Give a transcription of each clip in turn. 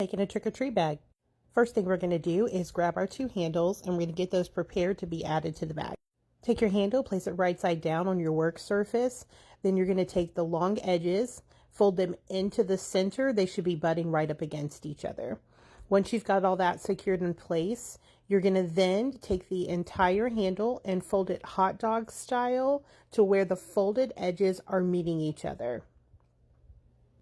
Making a trick-or-treat bag. First thing we're going to do is grab our two handles and we're going to get those prepared to be added to the bag. Take your handle, place it right side down on your work surface. Then you're going to take the long edges, fold them into the center. They should be butting right up against each other. Once you've got all that secured in place, you're going to then take the entire handle and fold it hot dog style to where the folded edges are meeting each other.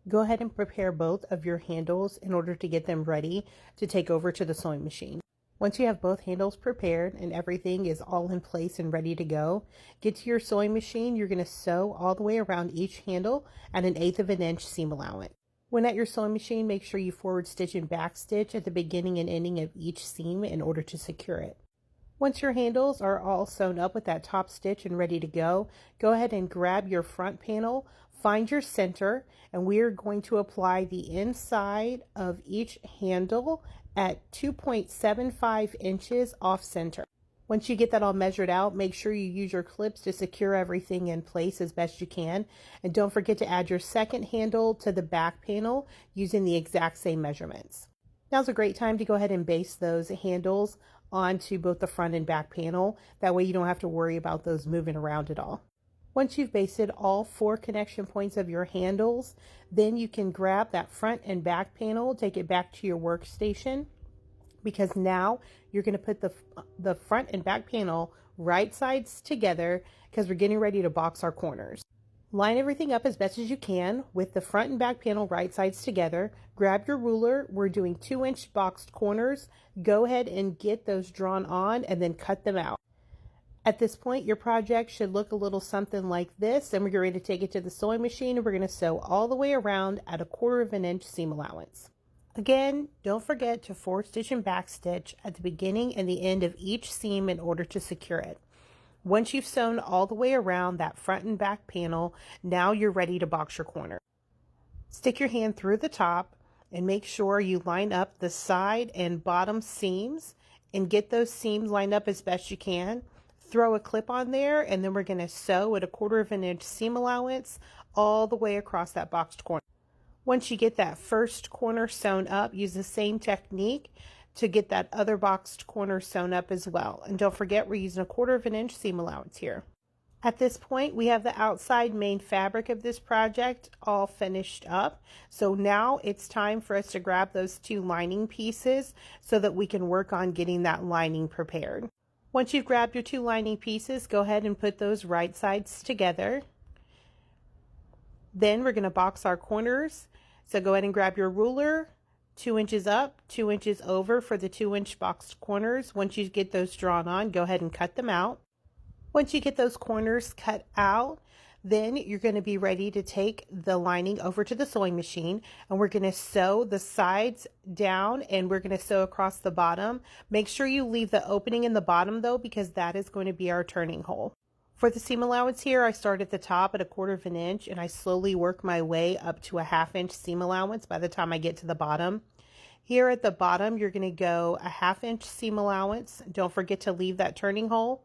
Go ahead and prepare both of your handles in order to get them ready to take over to the sewing machine. Once you have both handles prepared and everything is all in place and ready to go, get to your sewing machine. You're going to sew all the way around each handle at 1/8 of an inch seam allowance. When at your sewing machine, make sure you forward stitch and back stitch at the beginning and ending of each seam in order to secure it. Once your handles are all sewn up with that top stitch and ready to go ahead and grab your front panel, find your center, and we are going to apply the inside of each handle at 2.75 inches off center. Once you get that all measured out, make sure you use your clips to secure everything in place as best you can. And don't forget to add your second handle to the back panel using the exact same measurements. Now's a great time to go ahead and base those handles onto both the front and back panel. That way you don't have to worry about those moving around at all. Once you've basted all 4 connection points of your handles, then you can grab that front and back panel, take it back to your workstation, because now you're going to put the front and back panel right sides together because we're getting ready to box our corners. Line everything up as best as you can with the front and back panel right sides together. Grab your ruler. We're doing 2-inch boxed corners. Go ahead and get those drawn on and then cut them out. At this point, your project should look a little something like this, and we're ready to take it to the sewing machine, and we're going to sew all the way around at 1/4 of an inch seam allowance. Again, don't forget to forward stitch and back stitch at the beginning and the end of each seam in order to secure it. Once you've sewn all the way around that front and back panel, now you're ready to box your corner. Stick your hand through the top and make sure you line up the side and bottom seams and get those seams lined up as best you can. Throw a clip on there, and then we're going to sew at 1/4 of an inch seam allowance all the way across that boxed corner. Once you get that first corner sewn up, use the same technique to get that other boxed corner sewn up as well. And don't forget, we're using 1/4 of an inch seam allowance here. At this point, we have the outside main fabric of this project all finished up. So now it's time for us to grab those 2 lining pieces so that we can work on getting that lining prepared. Once you've grabbed your 2 lining pieces, go ahead and put those right sides together. Then we're going to box our corners. So go ahead and grab your ruler, 2 inches up, 2 inches over for the 2-inch boxed corners. Once you get those drawn on, go ahead and cut them out. Once you get those corners cut out, then you're going to be ready to take the lining over to the sewing machine, and we're going to sew the sides down and we're going to sew across the bottom. Make sure you leave the opening in the bottom though, because that is going to be our turning hole. For the seam allowance here, I start at the top at 1/4 of an inch and I slowly work my way up to a 1/2 inch seam allowance by the time I get to the bottom. Here at the bottom, you're going to go a 1/2 inch seam allowance. Don't forget to leave that turning hole.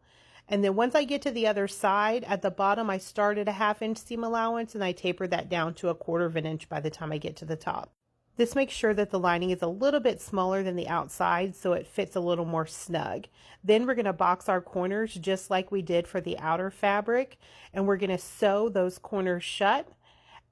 And then once I get to the other side, at the bottom, I start at a 1/2 inch seam allowance and I taper that down to 1/4 of an inch by the time I get to the top. This makes sure that the lining is a little bit smaller than the outside so it fits a little more snug. Then we're going to box our corners just like we did for the outer fabric, and we're going to sew those corners shut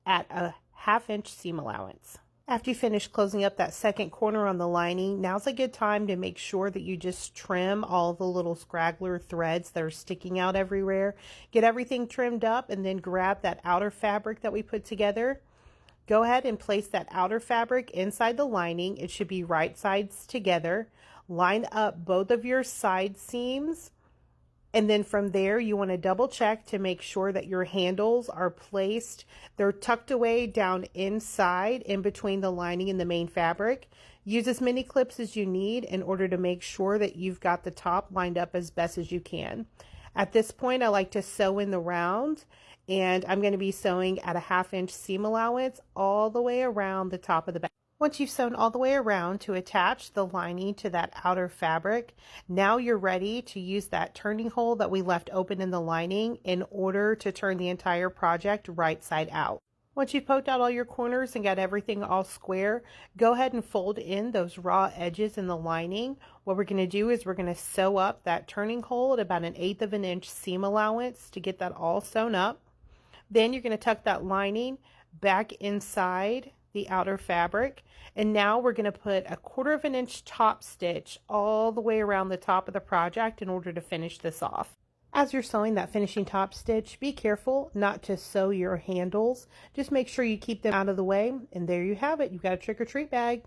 at a 1/2 inch seam allowance. After you finish closing up that second corner on the lining, now's a good time to make sure that you just trim all the little scraggler threads that are sticking out everywhere. Get everything trimmed up and then grab that outer fabric that we put together. Go ahead and place that outer fabric inside the lining. It should be right sides together. Line up both of your side seams. And then from there, you want to double check to make sure that your handles are placed. They're tucked away down inside in between the lining and the main fabric. Use as many clips as you need in order to make sure that you've got the top lined up as best as you can. At this point, I like to sew in the round, and I'm going to be sewing at a 1/2 inch seam allowance all the way around the top of the bag. Once you've sewn all the way around to attach the lining to that outer fabric, now you're ready to use that turning hole that we left open in the lining in order to turn the entire project right side out. Once you've poked out all your corners and got everything all square, go ahead and fold in those raw edges in the lining. What we're going to do is we're going to sew up that turning hole at about 1/8 of an inch seam allowance to get that all sewn up. Then you're going to tuck that lining back inside the outer fabric. And now we're going to put 1/4 of an inch top stitch all the way around the top of the project in order to finish this off. As you're sewing that finishing top stitch, be careful not to sew your handles. Just make sure you keep them out of the way. And there you have it. You've got a trick or treat bag.